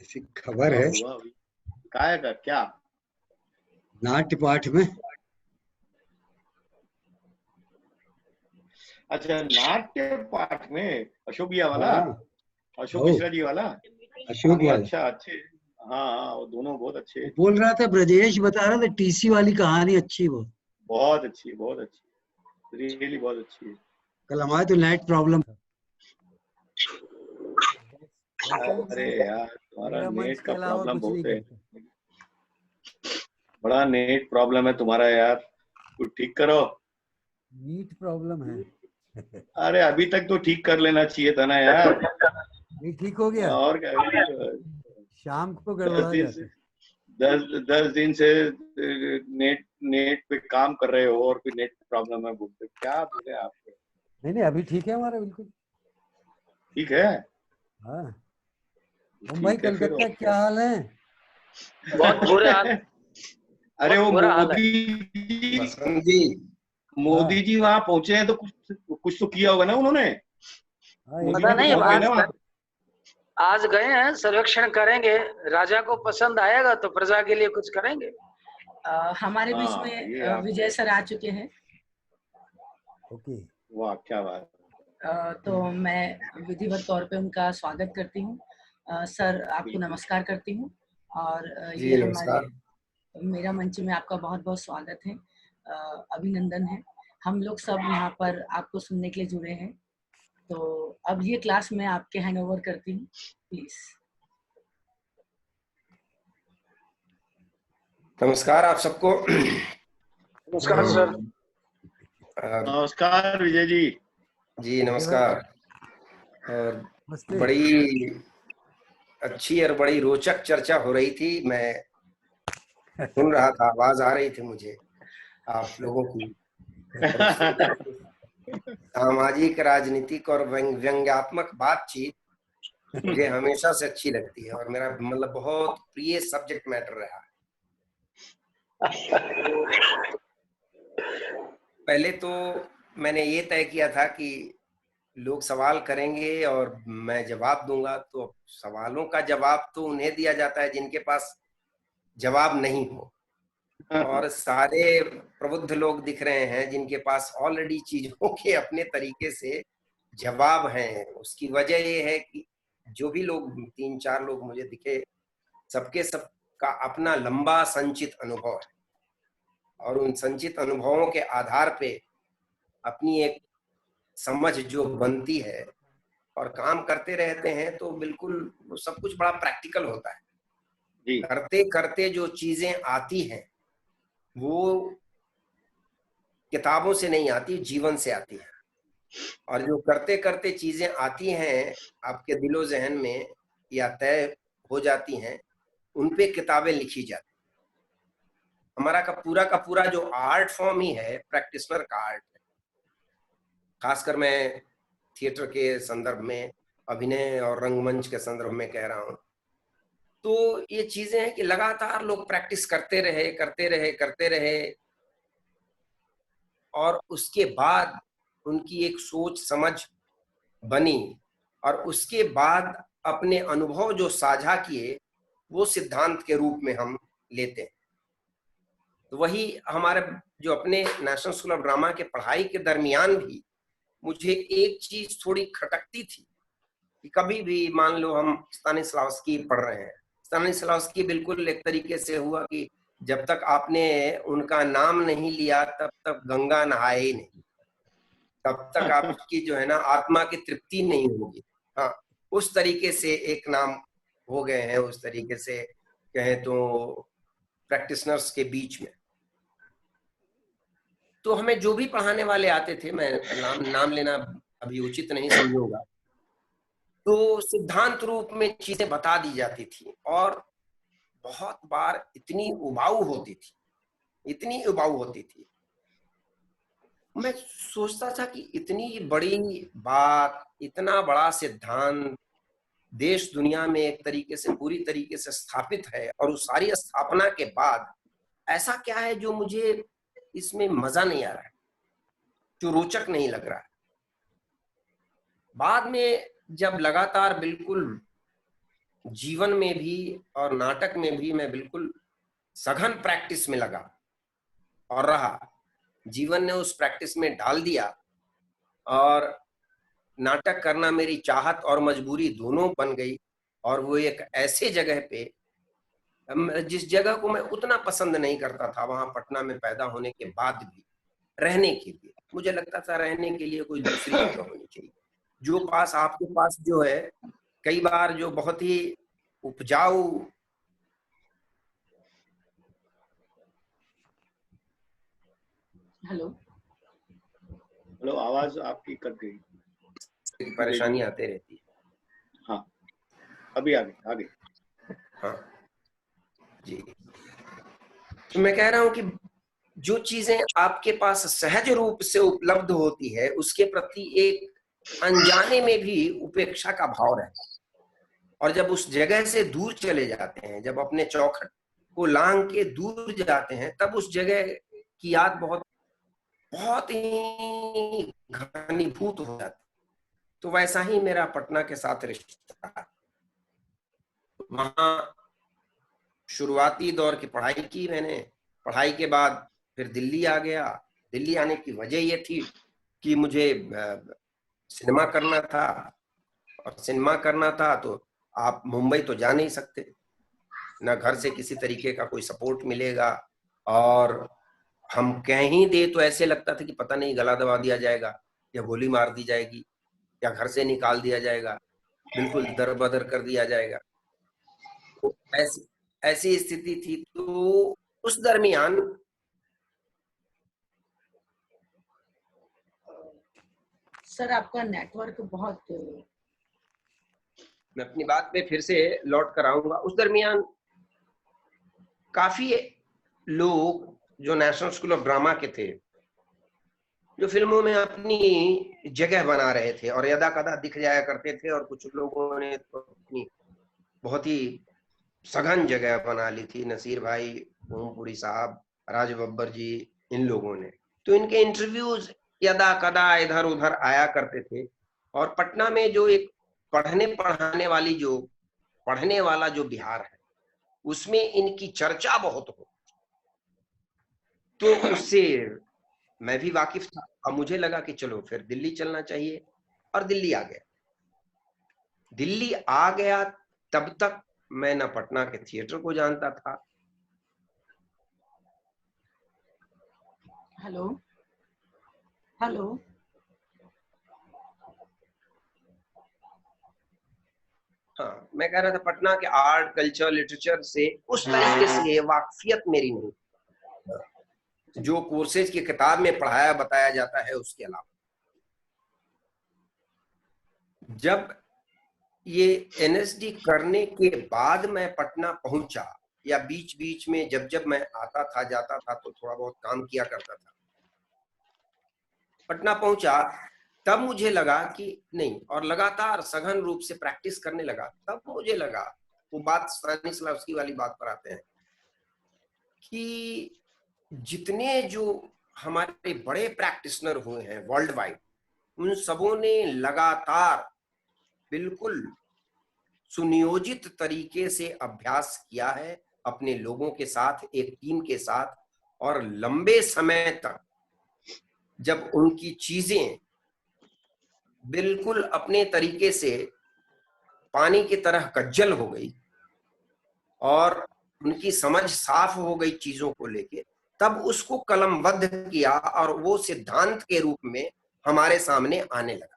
ऐसी खबर क्या है हुआ अभी? काय का क्या? नाट्य पाठ में। अच्छा, नाट्य पाठ में अशोक भैया वाला, हाँ, अशोक ओ मिश्रा जी वाला। अशोक नहीं, वाला। अच्छा, अच्छे। हाँ हाँ, वो दोनों बहुत अच्छे। वो बोल रहा था, ब्रजेश बता रहा था टीसी वाली कहानी अच्छी वो। बहुत अच्छी, बहुत अच्छी, रियली बहुत अच्छी है। कल हमारे तो नेट प्रॉब्लम था। वैसे अरे यार, तुम्हारा मेरा मंच नेट के का अलावा प्रॉब्लम कुछ नहीं बहुत है। करता। बड़ा नेट प्रॉब्लम है तुम्हारा यार, कुछ ठीक करो। नीट प्रॉब्लम है। अरे अभी तक तो ठीक कर लेना चाहिए था ना यार। ये ठीक हो गया, और क्या, शाम को 10 गड़बड़ा दिन जाता से है। 10 दिन से नेट नेट पे काम कर रहे हो और फिर नेट प्रॉब्लम है बोलते, क्या बोले आपको? नहीं नहीं, अभी ठीक है हमारा, बिल्कुल ठीक है, हाँ। ओम भाई, ठीक है फिर, कलकत्ता और क्या हाल है? बहुत बुरे हाल, अरे वो बहुत बुरा हाल है। मोदी जी वहां पहुंचे हैं तो कुछ तो किया होगा ना उन्होंने। हाँ, मोदी पता जी तो नहीं, पहुंच गए ना वहां। आज गए हैं, सर्वेक्षण करेंगे। राजा को पसंद आएगा तो प्रजा के लिए कुछ करेंगे। हमारे बीच हाँ, में ये आप, विजय सर आ चुके हैं। ओके। वाह क्या बात। तो मैं विधिवत तौर पे उनका स्वागत करती हूँ। सर, आपको बिल्कुल। नमस्कार करती हूँ। और जी ये नमस्कार। मेरा मंच में आपका बहुत बहुत स्वागत है, अभिनंदन है। हम लोग सब यहाँ पर आपको सुनने के लिए जुड़े हैं। तो अब ये क्लास मैं आपके हैंड ओवर करती हूँ, प्लीज। नमस्कार आप सबको। नमस्कार सर। नमस्कार विजय जी। जी नमस्कार। और नमस्ते। बड़ी अच्छी और बड़ी रोचक चर्चा हो रही थी, मैं सुन रहा था, आवाज आ रही थी मुझे आप लोगों की। सामाजिक, राजनीतिक और व्यंग्यात्मक बातचीत मुझे हमेशा से अच्छी लगती है और मेरा मतलब बहुत प्रिय सब्जेक्ट मैटर रहा है। पहले तो मैंने ये तय किया था कि लोग सवाल करेंगे और मैं जवाब दूंगा, तो सवालों का जवाब तो उन्हें दिया जाता है जिनके पास जवाब नहीं हो। और सारे प्रबुद्ध लोग दिख रहे हैं जिनके पास ऑलरेडी चीजों के अपने तरीके से जवाब हैं। उसकी वजह ये है कि जो भी लोग 3-4 लोग मुझे दिखे, सबके सबका अपना लंबा संचित अनुभव है और उन संचित अनुभवों के आधार पे अपनी एक समझ जो बनती है और काम करते रहते हैं, तो बिल्कुल वो सब कुछ बड़ा प्रैक्टिकल होता है। जी। करते करते जो चीजें आती हैं वो किताबों से नहीं आती, जीवन से आती है। और जो करते करते चीजें आती हैं आपके दिलो जहन में या तय हो जाती हैं, उनपे किताबें लिखी जाती। हमारा का पूरा जो आर्ट फॉर्म ही है प्रैक्टिशनर का आर्ट है। खासकर मैं थिएटर के संदर्भ में, अभिनय और रंगमंच के संदर्भ में कह रहा हूं। तो ये चीजें हैं कि लगातार लोग प्रैक्टिस करते रहे और उसके बाद उनकी एक सोच समझ बनी और उसके बाद अपने अनुभव जो साझा किए वो सिद्धांत के रूप में हम लेते हैं। तो वही हमारे जो अपने नेशनल स्कूल ऑफ ड्रामा के पढ़ाई के दरमियान भी मुझे एक चीज थोड़ी खटकती थी कि कभी भी मान लो हम स्तानिस्लावस्की पढ़ रहे हैं, स्तानिस्लावस्की बिल्कुल एक तरीके से हुआ कि जब तक आपने उनका नाम नहीं लिया तब तक गंगा नहाए ही नहीं, तब तक आपकी जो है ना आत्मा की तृप्ति नहीं होगी। हाँ, उस तरीके से एक नाम हो गए हैं, उस तरीके से कहें तो प्रैक्टिशनर्स के बीच में। तो हमें जो भी पढ़ाने वाले आते थे, मैं नाम लेना अभी उचित नहीं समझूंगा, तो सिद्धांत रूप में चीजें बता दी जाती थी और बहुत बार इतनी उबाऊ होती थी। मैं सोचता था कि इतनी बड़ी बात, इतना बड़ा सिद्धांत देश दुनिया में एक तरीके से पूरी तरीके से स्थापित है और उस सारी स्थापना के बाद ऐसा क्या है जो मुझे इसमें मजा नहीं आ रहा है, जो रोचक नहीं लग रहा है। बाद में जब लगातार बिल्कुल जीवन में भी और नाटक में भी मैं बिल्कुल सघन प्रैक्टिस में लगा और रहा। जीवन ने उस प्रैक्टिस में डाल दिया और नाटक करना मेरी चाहत और मजबूरी दोनों बन गई। और वो एक ऐसे जगह पे, जिस जगह को मैं उतना पसंद नहीं करता था, वहां पटना में पैदा होने के बाद भी रहने के लिए मुझे लगता था रहने के लिए कोई दूसरी जगह होनी चाहिए। जो पास आपके पास जो है, कई बार जो बहुत ही उपजाऊ हेलो हेलो, आवाज आपकी कट गई। परेशानी आते रहती है। हाँ, अभी आगे। हाँ जी, तो मैं कह रहा हूं कि जो चीजें आपके पास सहज रूप से उपलब्ध होती है, उसके प्रति एक अनजाने में भी उपेक्षा का भाव रहता है। और जब उस जगह से दूर चले जाते हैं, जब अपने चौखट को लांग के दूर जाते हैं, तब उस जगह की याद बहुत बहुत ही घनीभूत हो जाती। तो वैसा ही मेरा पटना के साथ रिश्ता है। वहां शुरुआती दौर की पढ़ाई की मैंने, पढ़ाई के बाद फिर दिल्ली आ गया। दिल्ली आने की वजह ये थी कि मुझे सिनेमा करना था, और सिनेमा करना था तो आप मुंबई तो जा नहीं सकते, ना घर से किसी तरीके का कोई सपोर्ट मिलेगा, और हम कह ही दे तो ऐसे लगता था कि पता नहीं गला दबा दिया जाएगा या गोली मार दी जाएगी या घर से निकाल दिया जाएगा, बिल्कुल दरबदर कर दिया जाएगा। तो ऐसी स्थिति थी। तो उस दरमियान सर आपका नेटवर्क बहुत, मैं अपनी बात पे फिर से लौट कर आऊंगा। उस दरमियान काफी लोग जो नेशनल स्कूल ऑफ ड्रामा के थे, जो फिल्मों में अपनी जगह बना रहे थे और यदा कदा दिख जाया करते थे, और कुछ लोगों ने तो अपनी बहुत ही सघन जगह बना ली थी, नसीर भाई, ओमपुरी साहब, राज बब्बर जी, इन लोगों ने। तो इनके इंटरव्यूज यदा कदा इधर उधर आया करते थे। और पटना में जो एक पढ़ने वाला जो बिहार है, उसमें इनकी चर्चा बहुत हो, तो उससे मैं भी वाकिफ था। अब मुझे लगा कि चलो फिर दिल्ली चलना चाहिए, और दिल्ली आ गया। तब तक मैं न पटना के थिएटर को जानता था। हेलो, हाँ, मैं कह रहा था पटना के आर्ट, कल्चर, लिटरेचर से उस तरीके से वाकफियत मेरी नहीं, जो कोर्सेज की किताब में पढ़ाया बताया जाता है उसके अलावा। जब ये एनएसडी करने के बाद मैं पटना पहुंचा, या बीच बीच में जब मैं आता था जाता था तो थोड़ा बहुत काम किया करता था, पटना पहुंचा, तब मुझे लगा कि नहीं, और लगातार सघन रूप से प्रैक्टिस करने लगा। तब मुझे लगा, वो बात स्तानिस्लावस्की वाली बात पर आते हैं, कि जितने जो हमारे बड़े प्रैक्टिशनर हुए हैं वर्ल्ड वाइड, उन सबों ने लगातार बिल्कुल सुनियोजित तरीके से अभ्यास किया है अपने लोगों के साथ, एक टीम के साथ, और लंबे समय तक जब उनकी चीजें बिल्कुल अपने तरीके से पानी की तरह कज्जल हो गई और उनकी समझ साफ हो गई चीजों को लेके, तब उसको कलमबद्ध किया और वो सिद्धांत के रूप में हमारे सामने आने लगा।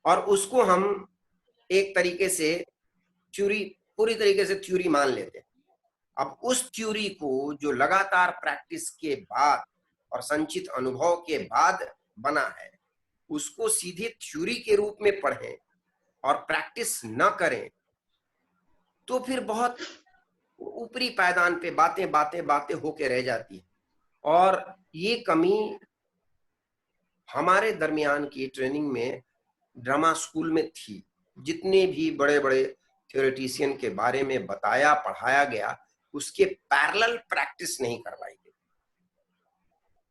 और उसको हम एक तरीके से पूरी तरीके से थ्योरी मान लेते हैं। अब उस थ्योरी को जो लगातार प्रैक्टिस के बाद और संचित अनुभव के बाद बना है, उसको सीधे थ्योरी के रूप में पढ़ें और प्रैक्टिस न करें तो फिर बहुत ऊपरी पायदान पे बातें होके रह जाती है। और ये कमी हमारे दरमियान की ट्रेनिंग में ड्रामा स्कूल में थी। जितने भी बड़े बड़े थ्योरेटिशियन के बारे में बताया पढ़ाया गया, उसके पैरेलल प्रैक्टिस नहीं करवाई गई।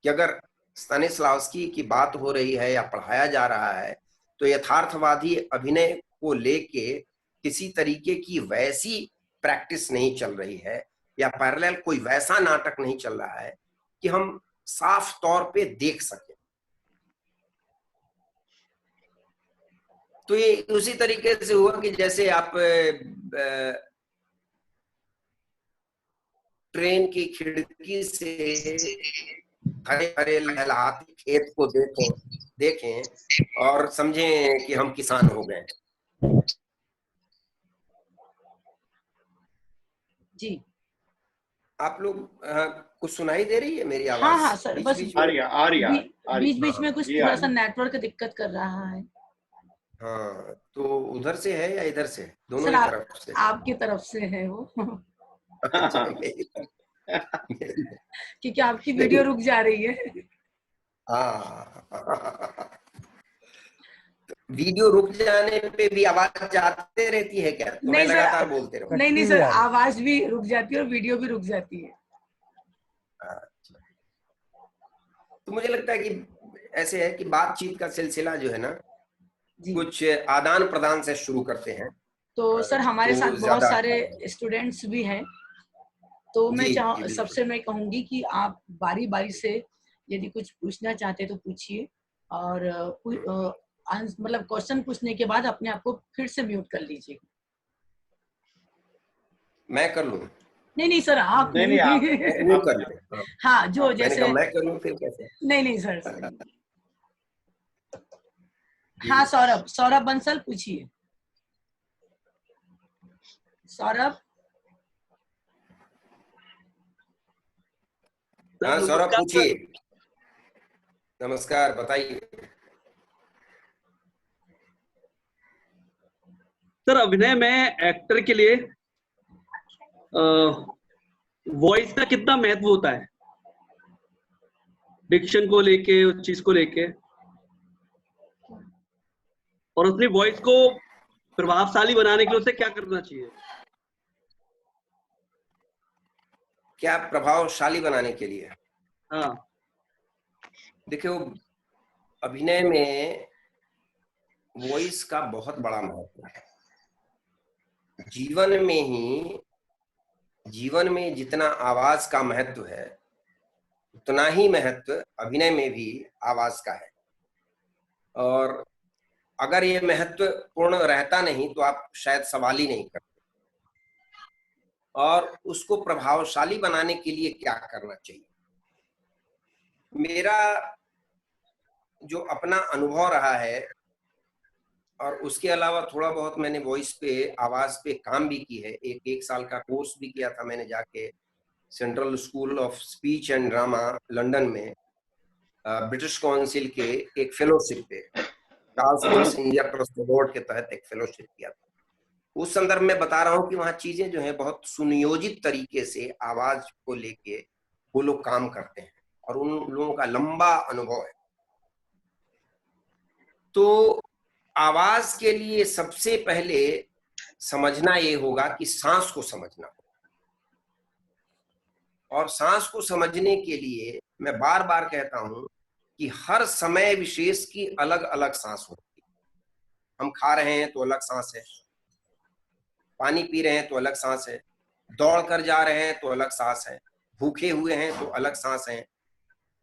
कि अगर स्तानिस्लावस्की की बात हो रही है या पढ़ाया जा रहा है, तो यथार्थवादी अभिनय को लेके किसी तरीके की वैसी प्रैक्टिस नहीं चल रही है या पैरेलल कोई वैसा नाटक नहीं चल रहा है कि हम साफ तौर पे देख सकें। तो ये उसी तरीके से हुआ कि जैसे आप ट्रेन की खिड़की से हरे हरे लहलहाते खेत को देखें और समझें कि हम किसान हो गए। जी आप लोग कुछ सुनाई दे रही है मेरी आवाज? हाँ हाँ सर, बस बीच आ रही है, आ रही है, आ रही बीच बीच में कुछ जी, आ थोड़ा रही सा है। नेटवर्क दिक्कत कर रहा है। हाँ, तो उधर से है या इधर से? दोनों सर ही तरफ से? आपकी तरफ से है वो अच्छा, मेरी क्योंकि आपकी वीडियो रुक जा रही है। हाँ, वीडियो रुक जाने पे भी आवाज जाते रहती है क्या? तो मैं नहीं सर, लगातार बोलते रहूं? नहीं कटती सर, हुई आ रही है। आवाज भी रुक जाती है और वीडियो भी रुक जाती है। अच्छा। तो मुझे लगता है कि ऐसे है कि बातचीत का सिलसिला जो है ना, जी कुछ आदान प्रदान से शुरू करते हैं। तो सर हमारे तो साथ बहुत ज्यादा सारे अच्छा है। स्टूडेंट्स भी हैं, तो मैं जी, जी, बिल्कुल। सबसे मैं कहूंगी कि आप बारी बारी से यदि कुछ पूछना चाहते हैं तो पूछिए, और मतलब क्वेश्चन पूछने के बाद अपने आप को फिर से म्यूट कर लीजिए। मैं कर लूं? नहीं नहीं सर, आप नहीं नहीं, नहीं, वो आप कर लूं? हाँ जो मैंने जैसे कहा मैं कर लूं फिर कैसे? नहीं नहीं सर, हाँ सौरभ, सौरभ बंसल पूछिए। सौरभ, हाँ सौरभ पूछिए। नमस्कार, बताइए। सर अभिनय में एक्टर के लिए वॉइस का कितना महत्व होता है? डिक्शन को लेके, उस चीज को लेके, और अपनी वॉइस को प्रभावशाली बनाने के लिए उसे क्या करना चाहिए? क्या प्रभावशाली बनाने के लिए? हाँ देखियो, अभिनय में वॉइस का बहुत बड़ा महत्व है। जीवन में जितना आवाज का महत्व है, उतना ही महत्व अभिनय में भी आवाज का है। और अगर ये महत्वपूर्ण रहता नहीं तो आप शायद सवाल ही नहीं करते। और उसको प्रभावशाली बनाने के लिए क्या करना चाहिए? मेरा जो अपना अनुभव रहा है, और उसके अलावा थोड़ा बहुत मैंने वॉइस पे, आवाज पे काम भी की है। एक साल का कोर्स भी किया था मैंने जाके central school of speech and drama London में, ब्रिटिश काउंसिल के एक फेलोशिप पे, Charles voice India trust award के तहत एक फेलोशिप किया था। उस संदर्भ में बता रहा हूँ कि वहाँ चीजें जो है बहुत सुनियोजित तरीके से आवाज को लेके वो लोग काम करते हैं और उन लोगों का लंबा अनुभव है। तो आवाज के लिए सबसे पहले समझना ये होगा कि सांस को समझना होगा। और सांस को समझने के लिए मैं बार बार कहता हूं कि हर समय विशेष की अलग अलग सांस होती है। हम खा रहे हैं तो अलग सांस है, पानी पी रहे हैं तो अलग सांस है, दौड़ कर जा रहे हैं तो अलग सांस है, भूखे हुए हैं तो अलग सांस है,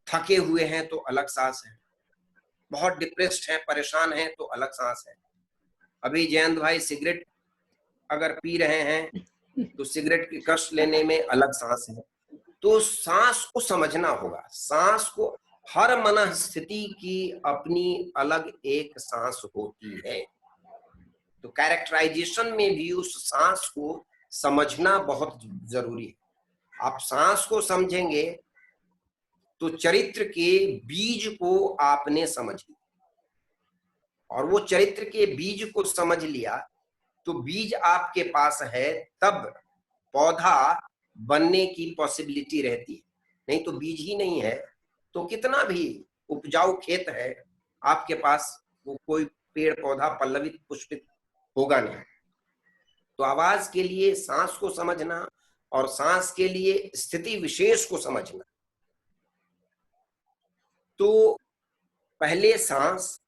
थके हुए हैं तो अलग सांस है, बहुत डिप्रेस्ड हैं, परेशान हैं तो अलग सांस है। अभी जयंत भाई सिगरेट अगर पी रहे हैं तो सिगरेट की कश लेने में अलग सांस है। तो सांस को समझना होगा। सांस को, हर मन स्थिति की अपनी अलग एक सांस होती है। तो कैरेक्टराइजेशन में भी उस सांस को समझना बहुत जरूरी है। आप सांस को समझेंगे तो चरित्र के बीज को आपने समझ लिया, और वो चरित्र के बीज को समझ लिया तो बीज आपके पास है, तब पौधा बनने की पॉसिबिलिटी रहती है। नहीं तो बीज ही नहीं है तो कितना भी उपजाऊ खेत है आपके पास, वो कोई पेड़ पौधा पल्लवित पुष्पित होगा नहीं। तो आवाज के लिए सांस को समझना और सांस के लिए स्थिति विशेष को समझना। तो पहले सांस,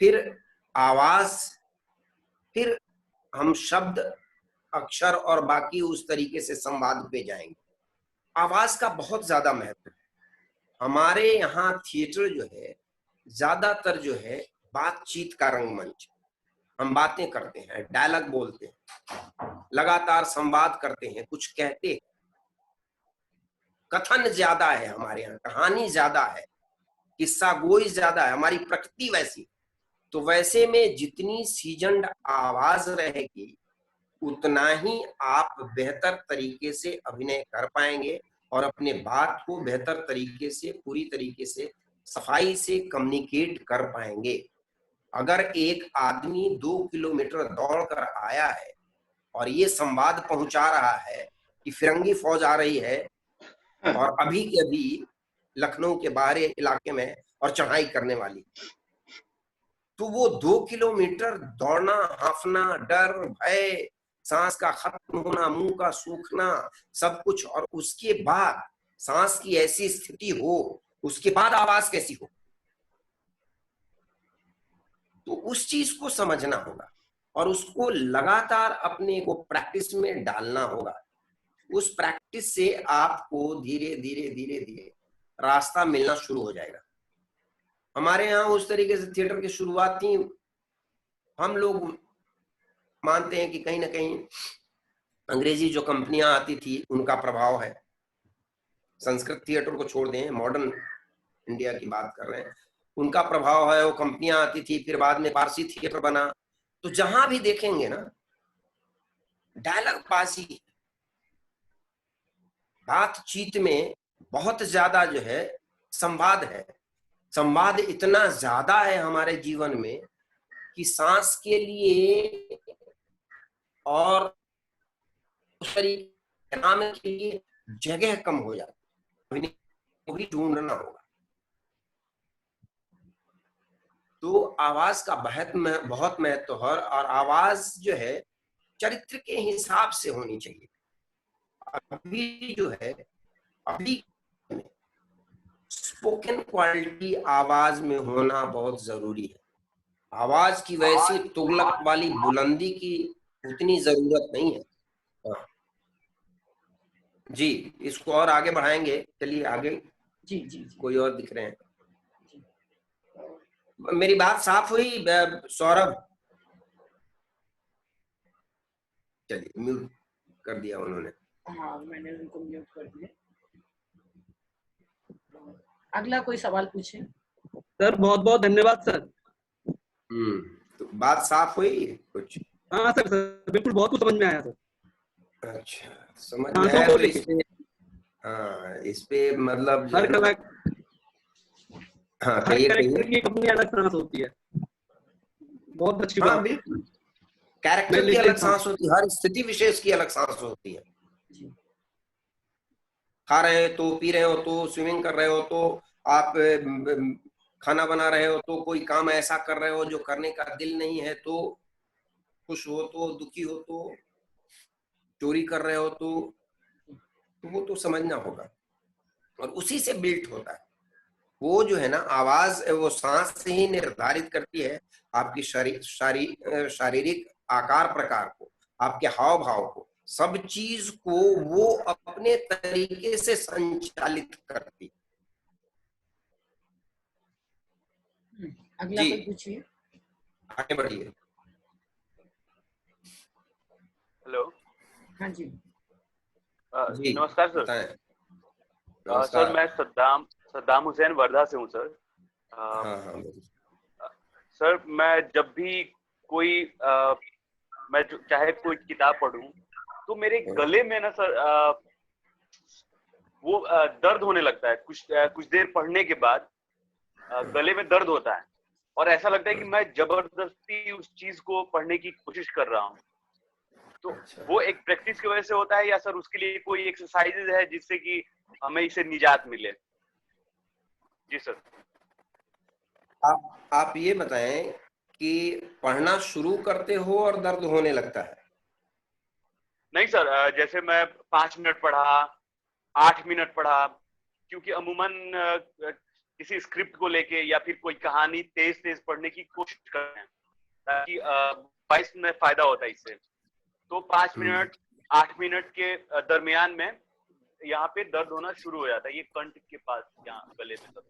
फिर आवाज, फिर हम शब्द, अक्षर और बाकी उस तरीके से संवाद पे जाएंगे। आवाज का बहुत ज्यादा महत्व है। हमारे यहाँ थिएटर जो है ज्यादातर जो है बातचीत का रंगमंच। हम बातें करते हैं, डायलॉग बोलते हैं, लगातार संवाद करते हैं, कुछ कहते हैं, कथन ज्यादा है हमारे यहाँ, कहानी ज्यादा है, किस्सा गोई ज्यादा है, हमारी प्रकृति वैसी। तो वैसे में जितनी सीजन्ड आवाज रहेगी उतना ही आप बेहतर तरीके से अभिनय कर पाएंगे और अपने बात को बेहतर तरीके से, पूरी तरीके से, सफाई से कम्युनिकेट कर पाएंगे। अगर एक आदमी 2 किलोमीटर दौड़ कर आया है और ये संवाद पहुंचा रहा है कि फिरंगी फौज आ रही है और अभी के अभी लखनऊ के बाहरी इलाके में और चढ़ाई करने वाली, तो वो 2 किलोमीटर दौड़ना, हांफना, डर, भय, सांस का खत्म होना, मुंह का सूखना, सब कुछ, और उसके बाद सांस की ऐसी स्थिति हो, उसके बाद आवाज कैसी हो, तो उस चीज को समझना होगा और उसको लगातार अपने को प्रैक्टिस में डालना होगा। उस प्रैक्टिस से आपको धीरे धीरे धीरे धीरे रास्ता मिलना शुरू हो जाएगा। हमारे यहाँ उस तरीके से थिएटर की शुरुआती हम लोग मानते हैं कि कहीं ना कहीं अंग्रेजी जो कंपनियां आती थी उनका प्रभाव है। संस्कृत थिएटर को छोड़ दें, मॉडर्न इंडिया की बात कर रहे हैं, उनका प्रभाव है। वो कंपनियां आती थी, फिर बाद में पारसी थिएटर बना। तो जहां भी देखेंगे ना डायलॉग बाजी, बातचीत में बहुत ज्यादा जो है संवाद है। संवाद इतना ज्यादा है हमारे जीवन में कि सांस के लिए और नाम के लिए जगह कम हो जाती है, वो भी ढूंढना होगा। तो आवाज का बहुत महत्व है और आवाज जो है चरित्र के हिसाब से होनी चाहिए। अभी जो है अभी स्पोकन क्वालिटी आवाज में होना बहुत जरूरी है। आवाज की वैसी तुगलक वाली बुलंदी की उतनी जरूरत नहीं है। जी, इसको और आगे बढ़ाएंगे। चलिए आगे। जी। कोई और दिख रहे हैं? मेरी बात साफ हुई सौरभ? चलिए, म्यूट कर दिया उन्होंने। हाँ, मैंने उनको म्यूट कर दिया। अगला कोई सवाल पूछे। सर बहुत बहुत धन्यवाद सर। तो बात साफ हुई कुछ? हाँ सर, बिल्कुल बहुत कुछ समझ में आया सर। अच्छा, समझ में आया। तो इस पे मतलब हर कलाकार कहिए। अपनी अलग सांस होती है। बहुत अच्छी बात। बिल्कुल, कैरेक्टर की अलग सांस होती है, हर स्थिति विशेष की अलग सांस होती है। खा रहे हो तो, पी रहे हो तो, स्विमिंग कर रहे हो तो, आप खाना बना रहे हो तो, कोई काम ऐसा कर रहे हो जो करने का दिल नहीं है तो, खुश हो तो, दुखी हो तो, चोरी कर रहे हो तो वो तो समझना होगा और उसी से बिल्ट होता है। वो जो है ना आवाज, वो सांस से ही निर्धारित करती है आपकी शारीरिक आकार प्रकार को, आपके हाव भाव को, सब चीज को वो अपने तरीके से संचालित करती। अगला कोई पूछिए, आगे बढ़िए। हेलो। हाँ जी। जी नमस्कार सर। सर मैं सद्दाम हुसैन वर्धा से हूँ सर। हाँ। सर मैं जब भी कोई मैं चाहे कोई किताब पढूं तो मेरे गले में ना सर वो दर्द होने लगता है। कुछ देर पढ़ने के बाद गले में दर्द होता है और ऐसा लगता है कि मैं जबरदस्ती उस चीज को पढ़ने की कोशिश कर रहा हूँ। तो वो एक प्रैक्टिस की वजह से होता है या सर उसके लिए कोई एक्सरसाइजेज है जिससे कि हमें इसे निजात मिले? जी सर। आप ये बताएं कि पढ़ना शुरू करते हो और दर्द होने लगता है? नहीं सर, जैसे मैं 5 मिनट पढ़ा, 8 मिनट पढ़ा, क्योंकि अमूमन किसी स्क्रिप्ट को लेके या फिर कोई कहानी तेज पढ़ने की कोशिश करते हैं ताकि वॉइस में फायदा होता है इससे। तो 5 मिनट 8 मिनट के दरमियान में यहाँ पे दर्द होना शुरू हो जाता है, ये कंठ के पास, यहाँ गले में सब।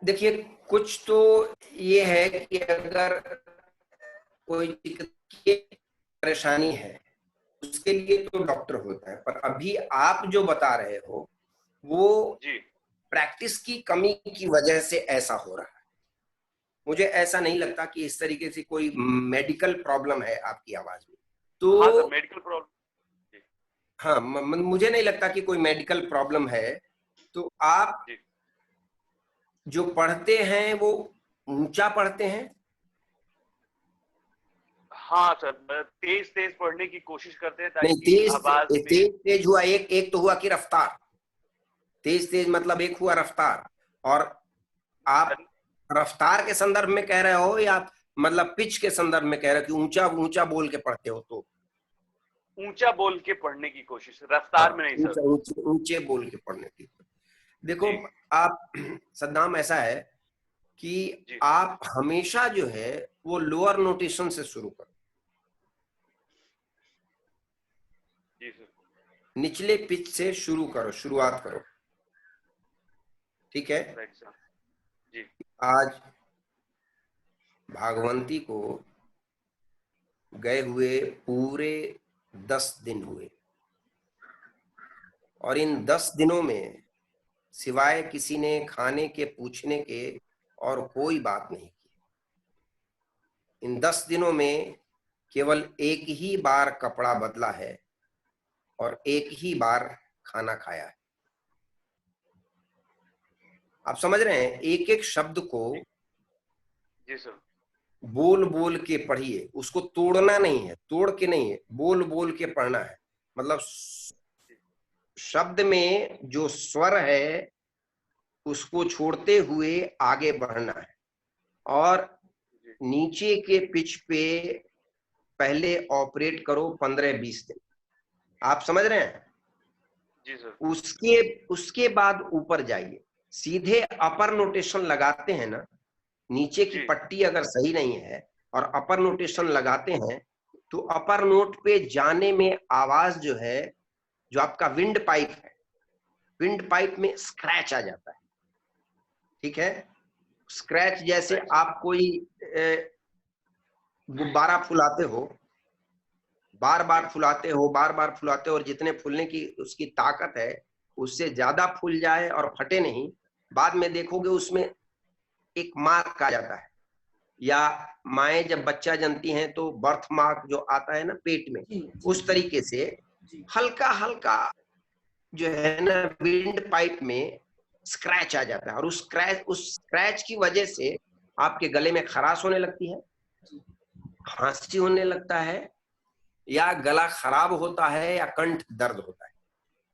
देखिए, कुछ तो ये है कि अगर कोई परेशानी है उसके लिए तो डॉक्टर होता है, पर अभी आप जो बता रहे हो वो जी प्रैक्टिस की कमी की वजह से ऐसा हो रहा है। मुझे ऐसा नहीं लगता कि इस तरीके से कोई मेडिकल प्रॉब्लम है आपकी आवाज में। तो हाँ सर, मेडिकल प्रॉब्लम, हाँ, मुझे नहीं लगता कि कोई मेडिकल प्रॉब्लम है। तो आप जी। जो पढ़ते हैं वो ऊंचा पढ़ते हैं? हाँ सर, तेज तेज पढ़ने की कोशिश करते हैं नहीं, ताकि आवाज भी। तेज हुआ एक तो हुआ कि रफ्तार, तेज मतलब एक हुआ रफ्तार, और आप रफ्तार के संदर्भ में कह रहे हो या मतलब पिच के संदर्भ में कह रहे हो कि ऊंचा ऊंचा बोल के पढ़ते हो? तो ऊंचा बोल के पढ़ने की कोशिश, रफ्तार में नहीं सर, ऊंचे बोल के पढ़ने की। देखो आप सद्दाम, ऐसा है कि आप हमेशा जो है वो लोअर नोटेशन से शुरू करो। जी सर। निचले पिच से शुरू करो, शुरुआत करो, ठीक है? Right sir. जी। आज भागवंती को गए हुए पूरे 10 दिन हुए, और इन 10 दिनों में सिवाय किसी ने खाने के पूछने के और कोई बात नहीं की। इन 10 दिनों में केवल एक ही बार कपड़ा बदला है और एक ही बार खाना खाया है। आप समझ रहे हैं? एक एक शब्द को जी सर, बोल बोल के पढ़िए, उसको तोड़ना नहीं है, तोड़ के नहीं है, बोल बोल के पढ़ना है। मतलब शब्द में जो स्वर है उसको छोड़ते हुए आगे बढ़ना है, और नीचे के पिच पे पहले ऑपरेट करो 15-20 दिन। आप समझ रहे हैं? जी सर। उसके बाद ऊपर जाइए। सीधे अपर नोटेशन लगाते हैं ना, नीचे की पट्टी अगर सही नहीं है और अपर नोटेशन लगाते हैं तो अपर नोट पे जाने में आवाज जो है, जो आपका विंड पाइप है, विंड पाइप में स्क्रैच आ जाता है, ठीक है? स्क्रैच जैसे आप कोई गुब्बारा फुलाते हो, बार बार फुलाते हो, बार बार फुलाते हो, और जितने फूलने की उसकी ताकत है उससे ज्यादा फूल जाए और फटे नहीं, बाद में देखोगे उसमें एक मार्क आ जाता है। या माएँ जब बच्चा जनती हैं तो बर्थ मार्क जो आता है ना पेट में, उस तरीके से हल्का हल्का जो है ना विंड पाइप में स्क्रैच आ जाता है, और उस स्क्रैच की वजह से आपके गले में खराश होने लगती है, खांसी होने लगता है, या गला खराब होता है, या कंठ दर्द होता है।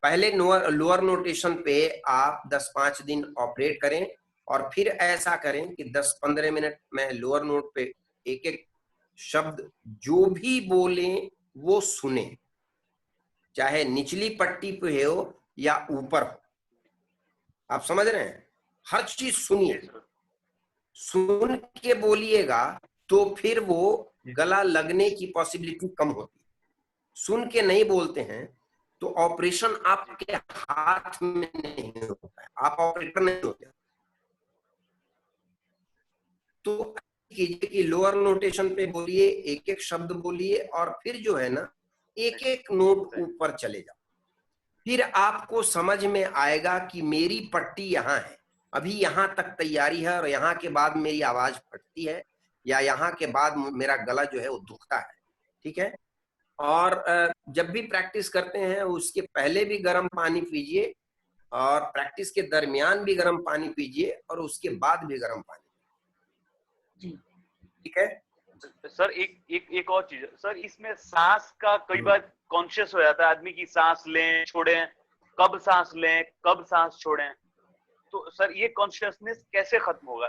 पहले लोअर नोटेशन पे आप 10-5 दिन ऑपरेट करें, और फिर ऐसा करें कि 10-15 मिनट में लोअर नोट पे एक एक शब्द जो भी बोले वो सुने, चाहे निचली पट्टी पे हो या ऊपर हो। आप समझ रहे हैं? हर चीज सुनिए, सुन के बोलिएगा तो फिर वो गला लगने की पॉसिबिलिटी कम होती है। सुन के नहीं बोलते हैं तो ऑपरेशन आपके हाथ में नहीं होता है, आप ऑपरेटर नहीं होते। तो कीजिए कि लोअर नोटेशन पे बोलिए, एक एक शब्द बोलिए, और फिर जो है ना एक एक नोट ऊपर चले जाओ। फिर आपको समझ में आएगा कि मेरी पट्टी यहाँ है, अभी यहाँ तक तैयारी है, और यहाँ के बाद मेरी आवाज फटती है, या यहाँ के बाद मेरा गला जो है वो दुखता है, ठीक है? और जब भी प्रैक्टिस करते हैं उसके पहले भी गर्म पानी पीजिए, और प्रैक्टिस के दरमियान भी गर्म पानी पीजिए, और उसके बाद भी गर्म पानी, ठीक है? सर एक और चीज सर, इसमें सांस का कई बार कॉन्शियस हो जाता है आदमी की, सांस लें छोड़ें, कब सांस लें कब सांस छोड़ें, तो सर ये कॉन्शियसनेस कैसे खत्म होगा?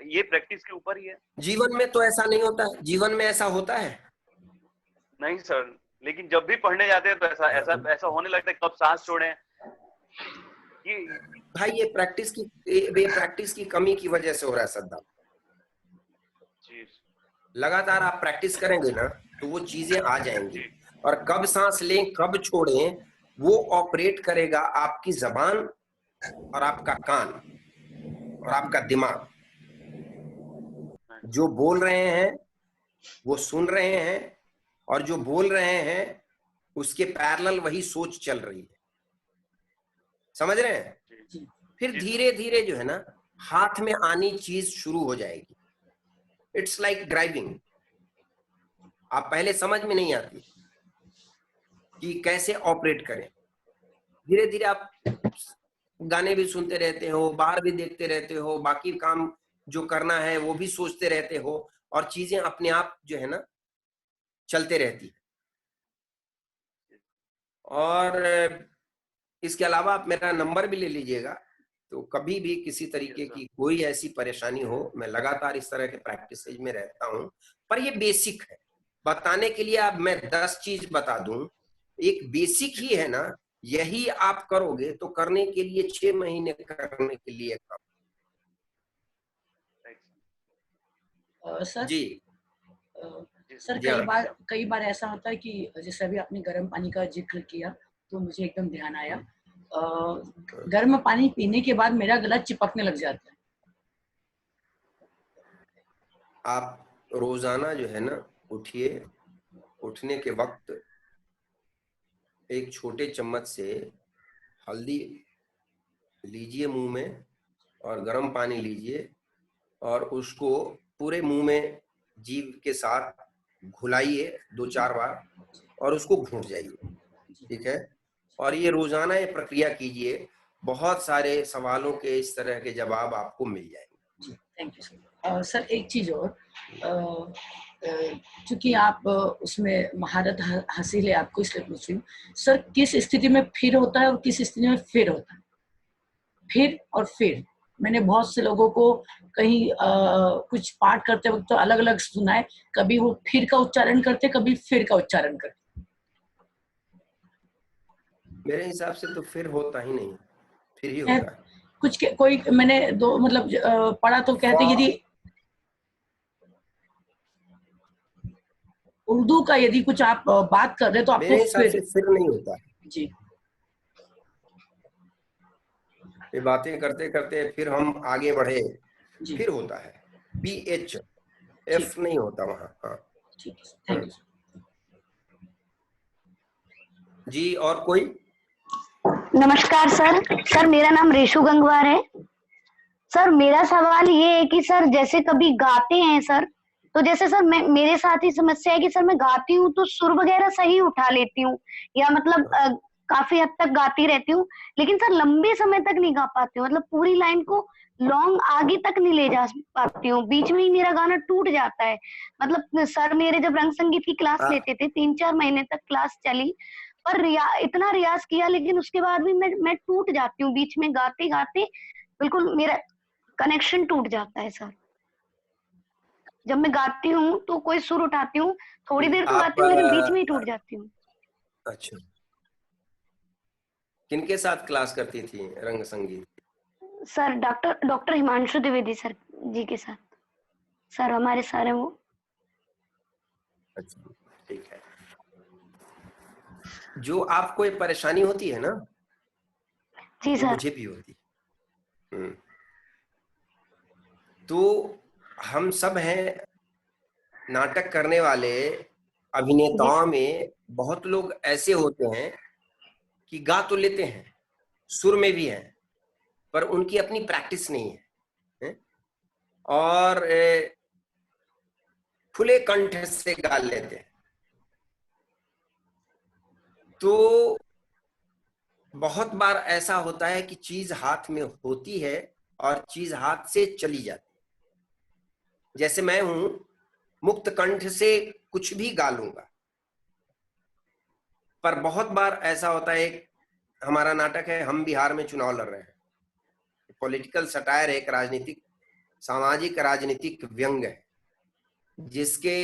ये प्रैक्टिस के ऊपर ही है। जीवन में तो ऐसा नहीं होता है, जीवन में ऐसा होता है नहीं सर, लेकिन जब भी पढ़ने जाते हैं तो ऐसा होने लगता है, कब सांस छोड़ें। भाई ये प्रैक्टिस की कमी की वजह से हो रहा है सद्दाम। लगातार आप प्रैक्टिस करेंगे ना तो वो चीजें आ जाएंगी। और कब सांस लें कब छोड़ें वो ऑपरेट करेगा आपकी जबान और आपका कान और आपका दिमाग। जो बोल रहे हैं वो सुन रहे हैं और जो बोल रहे हैं उसके पैरेलल वही सोच चल रही है। समझ रहे हैं? फिर धीरे धीरे जो है ना हाथ में आनी चीज शुरू हो जाएगी। It's like driving. आप पहले समझ में नहीं आती कि कैसे ऑपरेट करें। धीरे धीरे आप गाने भी सुनते रहते हो, बाहर भी देखते रहते हो, बाकी काम जो करना है वो भी सोचते रहते हो और चीजें अपने आप जो है ना चलते रहती। और इसके अलावा आप मेरा नंबर भी ले लीजिएगा, तो कभी भी किसी तरीके की कोई ऐसी परेशानी हो, मैं लगातार इस तरह के प्रैक्टिस में रहता हूं। पर ये बेसिक है बताने के लिए। अब मैं 10 चीज बता दूं, एक बेसिक ही है ना, यही आप करोगे तो करने के लिए 6 महीने करने के लिए काम। सर जी सर जी हाँ। कई बार ऐसा होता है कि जैसे अभी आपने गर्म पानी का जिक्र किया तो मुझे एकदम ध्यान आया, गर्म पानी पीने के बाद मेरा गला चिपकने लग जाता है। आप रोजाना जो है ना उठिए, उठने के वक्त एक छोटे चम्मच से हल्दी लीजिए मुंह में और गर्म पानी लीजिए और उसको पूरे मुंह में जीभ के साथ घुलाइए 2-4 बार और उसको घुट जाइए। ठीक है? और ये रोजाना ये प्रक्रिया कीजिए, बहुत सारे सवालों के इस तरह के जवाब आपको मिल जाएंगे। Thank you sir. सर एक चीज और, चूंकि आप उसमें महारत हासिल है आपको, इसलिए पूछ रही हूँ सर, किस स्थिति में फिर होता है और किस स्थिति में फिर होता है? फिर और फिर मैंने बहुत से लोगों को कहीं कुछ पाठ करते वक्त तो अलग अलग सुना है, कभी वो फिर का उच्चारण करते, कभी फिर का उच्चारण करते। मेरे हिसाब से तो फिर होता ही नहीं, फिर ही होता है। कुछ कोई मैंने दो मतलब पढ़ा तो कहते यदि उर्दू का यदि कुछ आप बात कर रहे तो आपको मेरे हिसाब से फिर नहीं होता जी। ये बातें करते करते फिर हम आगे बढ़े जी। फिर होता है, PH F नहीं होता वहां। हाँ ठीक है, थैंक यू जी। और कोई? नमस्कार सर। सर मेरा नाम रेशु गंगवार है। सर मेरा सवाल ये है कि सर जैसे कभी गाते हैं सर, तो जैसे सर मेरे साथ ही समस्या है कि सर मैं गाती हूँ तो सुर वगैरह सही उठा लेती हूँ या मतलब काफी हद तक गाती रहती हूँ, लेकिन सर लंबे समय तक नहीं गा पाती हूँ, मतलब पूरी लाइन को लॉन्ग आगे तक नहीं ले जा पाती हूँ, बीच में ही मेरा गाना टूट जाता है। मतलब सर मेरे जब रंग संगीत की क्लास लेते थे 3-4 महीने तक क्लास चली, पर इतना रियाज किया लेकिन उसके बाद भी मैं टूट जाती हूँ, बीच में गाते गाते बिल्कुल मेरा कनेक्शन टूट जाता है सर। जब मैं गाती हूँ तो कोई सुर उठाती हूँ, थोड़ी देर तो गाती हूँ लेकिन बीच में ही टूट जाती हूँ। अच्छा, किनके साथ क्लास करती थी रंग संगीत? Sir doctor Himanshu Dwivedi sir ji के साथ। सर हमारे सर हैं वो। अच्छा ठीक है। जो आपको ये परेशानी होती है ना, जी सर, मुझे भी होती। तो हम सब हैं नाटक करने वाले अभिनेताओं में, बहुत लोग ऐसे होते हैं कि गा तो लेते हैं, सुर में भी हैं, पर उनकी अपनी प्रैक्टिस नहीं है, और खुले कंठ से गा लेते हैं। तो बहुत बार ऐसा होता है कि चीज हाथ में होती है और चीज हाथ से चली जाती है। जैसे मैं हूं, मुक्त कंठ से कुछ भी गा लूंगा, पर बहुत बार ऐसा होता है, हमारा नाटक है हम बिहार में चुनाव लड़ रहे हैं, पॉलिटिकल सटायर है, एक राजनीतिक सामाजिक राजनीतिक व्यंग है, जिसके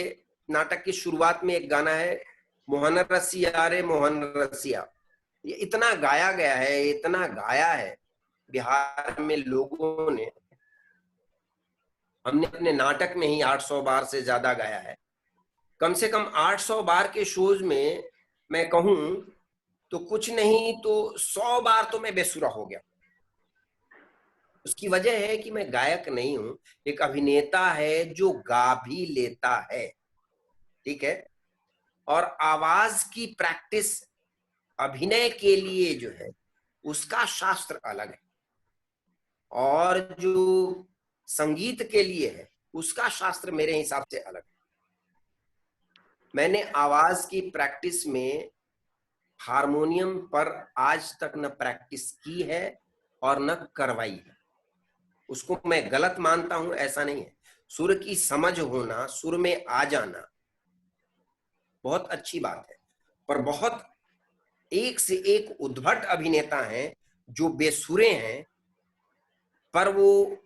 नाटक की शुरुआत में एक गाना है, मोहन रसिया रे मोहन रसिया। ये इतना गाया गया है, इतना गाया है बिहार में लोगों ने, हमने अपने नाटक में ही 800 बार से ज्यादा गाया है। कम से कम 800 बार के शोज में मैं कहूं तो कुछ नहीं तो 100 बार तो मैं बेसुरा हो गया। उसकी वजह है कि मैं गायक नहीं हूं, एक अभिनेता है जो गा भी लेता है, ठीक है। और आवाज की प्रैक्टिस अभिनय के लिए जो है उसका शास्त्र अलग है, और जो संगीत के लिए है उसका शास्त्र मेरे हिसाब से अलग है। मैंने आवाज की प्रैक्टिस में हारमोनियम पर आज तक न प्रैक्टिस की है और न करवाई है। उसको मैं गलत मानता हूं ऐसा नहीं है। सुर की समझ होना, सुर में आ जाना बहुत अच्छी बात है, पर बहुत एक से एक उद्भट अभिनेता हैं जो बेसुरे हैं, पर वो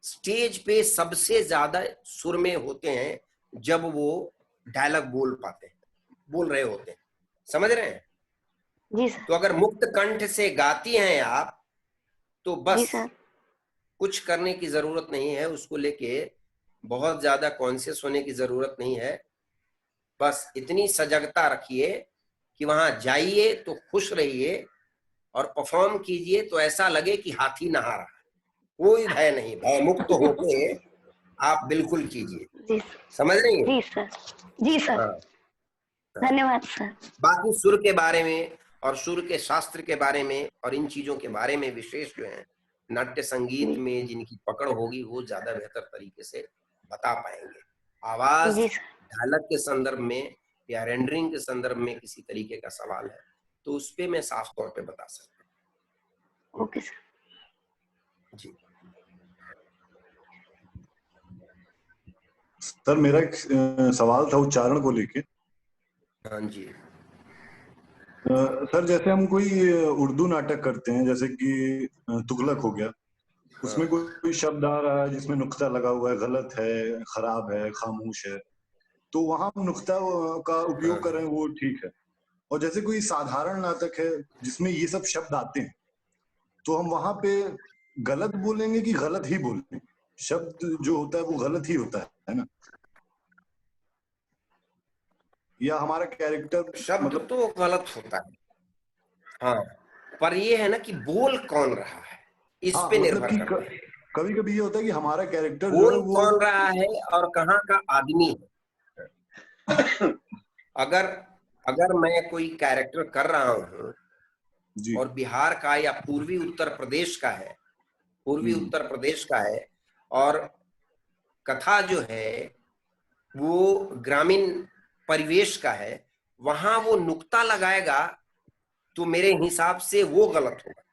स्टेज पे सबसे ज्यादा सुर में होते हैं जब वो डायलॉग बोल रहे होते हैं। समझ रहे हैं? जी सर। तो अगर मुक्त कंठ से गाती हैं आप तो जी बस सर। कुछ करने की जरूरत नहीं है, उसको लेके बहुत ज्यादा कॉन्शियस होने की जरूरत नहीं है। बस इतनी सजगता रखिए कि वहां जाइए तो खुश रहिए और परफॉर्म कीजिए तो ऐसा लगे कि हाथी नहा रहा है। कोई भय नहीं, भय मुक्त होके आप बिल्कुल कीजिए। जी समझ रही हैं? जी सर। जी सर। हाँ। धन्यवाद सर। बाकी सुर के बारे में और सुर के शास्त्र के बारे में और इन चीजों के बारे में विशेष जो है नाट्य संगीत में जिनकी पकड़ होगी वो ज्यादा बेहतर तरीके से बता पाएंगे। आवाज जी सर। ढालक के संदर्भ में या रेंडरिंग के संदर्भ में किसी तरीके का सवाल है तो उस पे मैं साफ तौर पे बता सकता हूँ। Okay sir. जी सर, मेरा एक सवाल था उच्चारण को लेके। हाँ जी। सर, जैसे हम कोई उर्दू नाटक करते हैं, जैसे कि तुगलक हो गया, उसमें कोई शब्द आ रहा है जिसमें नुक्ता लगा हुआ है, गलत है, खराब है, खामोश है, तो वहां हम नुक्ता का उपयोग करें वो ठीक है। और जैसे कोई साधारण नाटक है जिसमें ये सब शब्द आते हैं, तो हम वहां पे गलत बोलेंगे कि गलत ही बोलेंगे? शब्द जो होता है वो गलत ही होता है ना? या हमारा कैरेक्टर शब्द मतलब तो गलत होता है, हाँ, पर ये है ना कि बोल कौन रहा है इस हाँ, पे मतलब निर्भर कि करता है। कभी कभी ये होता है कि हमारा कैरेक्टर जो बोल है वो कौन रहा है और कहाँ का आदमी है। अगर मैं कोई कैरेक्टर कर रहा हूँ और बिहार का या पूर्वी उत्तर प्रदेश का है, पूर्वी उत्तर प्रदेश का है, और कथा जो है वो ग्रामीण परिवेश का है, वहां वो नुक्ता लगाएगा तो मेरे हिसाब से वो गलत होगा।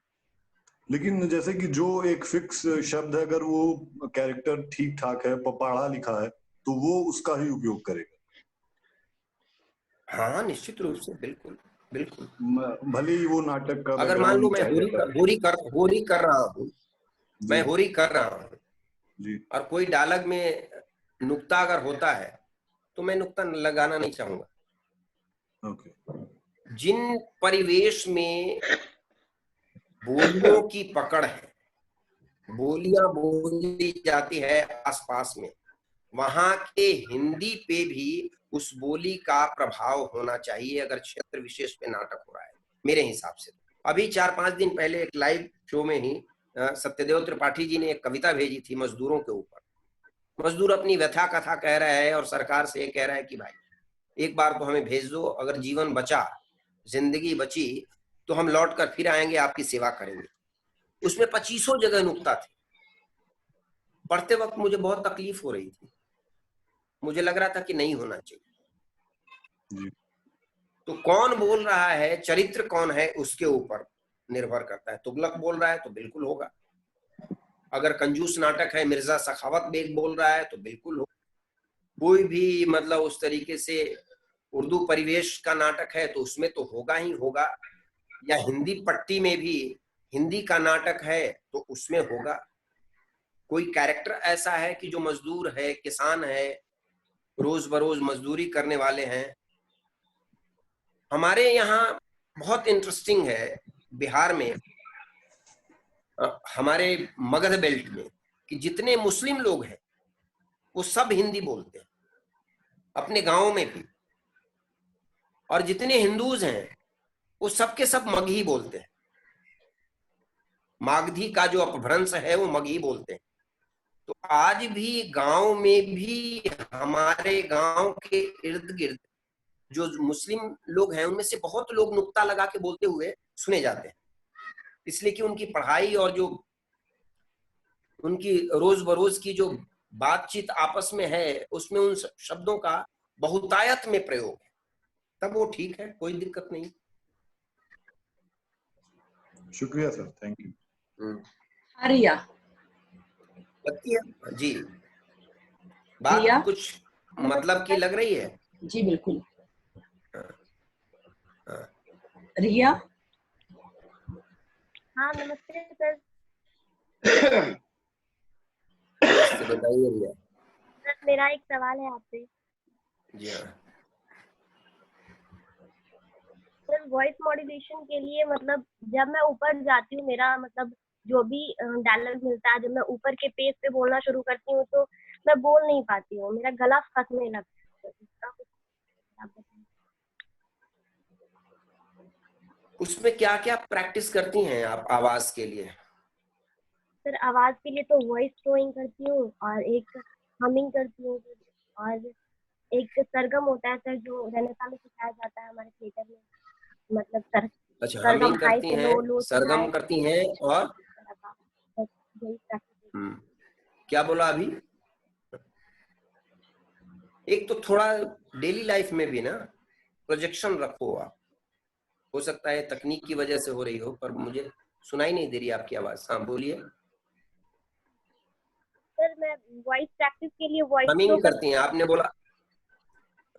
लेकिन जैसे कि जो एक फिक्स शब्द है, अगर वो कैरेक्टर ठीक ठाक है, पढ़ा लिखा है, तो वो उसका ही उपयोग करेगा। हाँ, निश्चित रूप से, बिल्कुल बिल्कुल। भले ही वो नाटक का अगर मान लो मैं होरी कर रहा हूँ, मैं होरी कर रहा हूँ और कोई डायलॉग में नुक्ता अगर होता है तो मैं नुक्ता लगाना नहीं चाहूंगा। जिन परिवेश में बोलियों की पकड़ है, बोलियां बोली जाती है आसपास में, वहां के हिंदी पे भी उस बोली का प्रभाव होना चाहिए अगर क्षेत्र विशेष पे नाटक हो रहा है, मेरे हिसाब से। अभी 4-5 दिन पहले एक लाइव शो में ही सत्यदेव त्रिपाठी जी ने एक कविता भेजी थी मजदूरों के ऊपर। मजदूर अपनी व्यथा कथा कह रहा है और सरकार से ये कह रहा है कि भाई एक बार तो हमें भेज दो, अगर जीवन बचा, जिंदगी बची तो हम लौट कर फिर आएंगे, आपकी सेवा करेंगे। उसमें 25 जगह नुक्ता थे। पढ़ते वक्त मुझे बहुत तकलीफ हो रही थी, मुझे लग रहा था कि नहीं होना चाहिए। तो कौन बोल रहा है, चरित्र कौन है, उसके ऊपर निर्भर करता है। तुगलक बोल रहा है तो बिल्कुल होगा, अगर कंजूस नाटक है, मिर्जा सखावत बेग बोल रहा है तो बिल्कुल होगा, कोई भी मतलब उस तरीके से उर्दू परिवेश का नाटक है तो उसमें तो होगा ही होगा, या हिंदी पट्टी में भी हिंदी का नाटक है तो उसमें होगा। कोई कैरेक्टर ऐसा है कि जो मजदूर है, किसान है, रोज बरोज मजदूरी करने वाले हैं। हमारे यहाँ बहुत इंटरेस्टिंग है बिहार में, हमारे मगध बेल्ट में कि जितने मुस्लिम लोग हैं वो सब हिंदी बोलते हैं अपने गांव में भी, और जितने हिंदूज हैं वो सबके सब मगही बोलते हैं। मागधी का जो अपभ्रंश है वो मगही बोलते हैं। तो आज भी गांव में भी, हमारे गांव के इर्द गिर्द जो मुस्लिम लोग हैं उनमें से बहुत लोग नुक्ता लगा के बोलते हुए सुने जाते हैं, इसलिए कि उनकी पढ़ाई और जो उनकी रोज बरोज की जो बातचीत आपस में है उसमें उन शब्दों का बहुतायत में प्रयोग है। तब वो ठीक है, कोई दिक्कत नहीं। शुक्रिया सर, थैंक यू। रिया लगती है जी, बात रिया? कुछ मतलब की लग रही है। जी बिल्कुल। रिया? हाँ नमस्ते सर। बताइए रिया। सर मेरा एक सवाल है आपसे। जी हाँ सर, वॉइस मॉड्यूलेशन के लिए मतलब जब मैं ऊपर जाती हूँ, मेरा मतलब जो भी डायलॉग मिलता है, जब मैं ऊपर के पेज पे बोलना शुरू करती हूँ तो मैं बोल नहीं पाती हूँ, मेरा गला फंसने लगता है। उसमें क्या क्या प्रैक्टिस करती हैं आप आवाज के लिए? सर आवाज के लिए तो वॉइस टोइंग करती हूँ और एक हमिंग करती हूँ और एक सरगम होता है सर जो रेनेसा में सिखाया जाता है हमारे थिएटर में, मतलब सर अच्छा, सरगम हमिंग हाई करती से हैं, लो, लो से सरगम हाई। करती हैं और क्या बोला अभी? एक तो थोड़ा डेली लाइफ में भी ना प्रोजेक्शन रखो आप। हो सकता है तकनीक की वजह से हो रही हो, पर मुझे सुनाई नहीं दे रही आपकी आवाज। हाँ बोलिए। सर मैं वॉइस प्रैक्टिस के लिए वॉइस हमिंग करती हैं आपने बोला?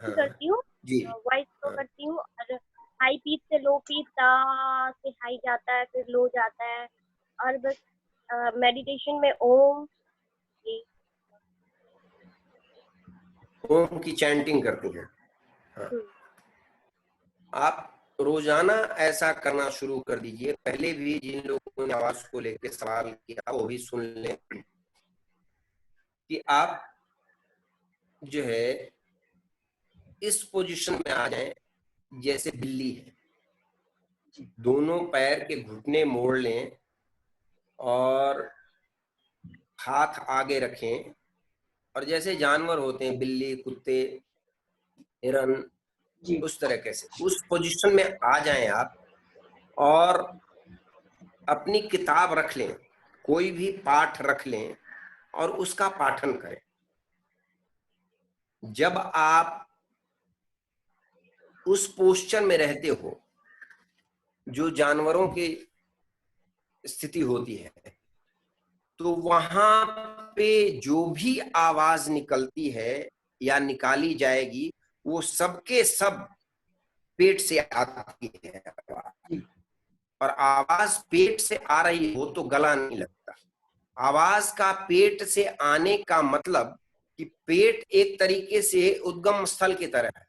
हाँ करती हूँ जी, वॉइस तो करती हूँ और हाई पीच से लो पीच, ता से हाई जाता है फिर लो जाता है, और बस मेडिटेशन में ओम ओम की चैंटिंग करती हैं। हाँ। आप रोजाना ऐसा करना शुरू कर दीजिए। पहले भी जिन लोगों ने आवाज को लेकर सवाल किया वो भी सुन लें कि आप जो है इस पोजीशन में आ जाएं जैसे बिल्ली है, दोनों पैर के घुटने मोड़ लें और हाथ आगे रखें, और जैसे जानवर होते हैं बिल्ली, कुत्ते, हिरन, उस तरीके से उस पोजीशन में आ जाएं आप, और अपनी किताब रख लें, कोई भी पाठ रख लें और उसका पाठन करें। जब आप उस पोस्चर में रहते हो जो जानवरों की स्थिति होती है, तो वहां पे जो भी आवाज निकलती है या निकाली जाएगी वो सबके सब पेट से आती है। और आवाज पेट से आ रही हो तो गला नहीं लगता। आवाज का पेट से आने का मतलब कि पेट एक तरीके से उद्गम स्थल की तरह है।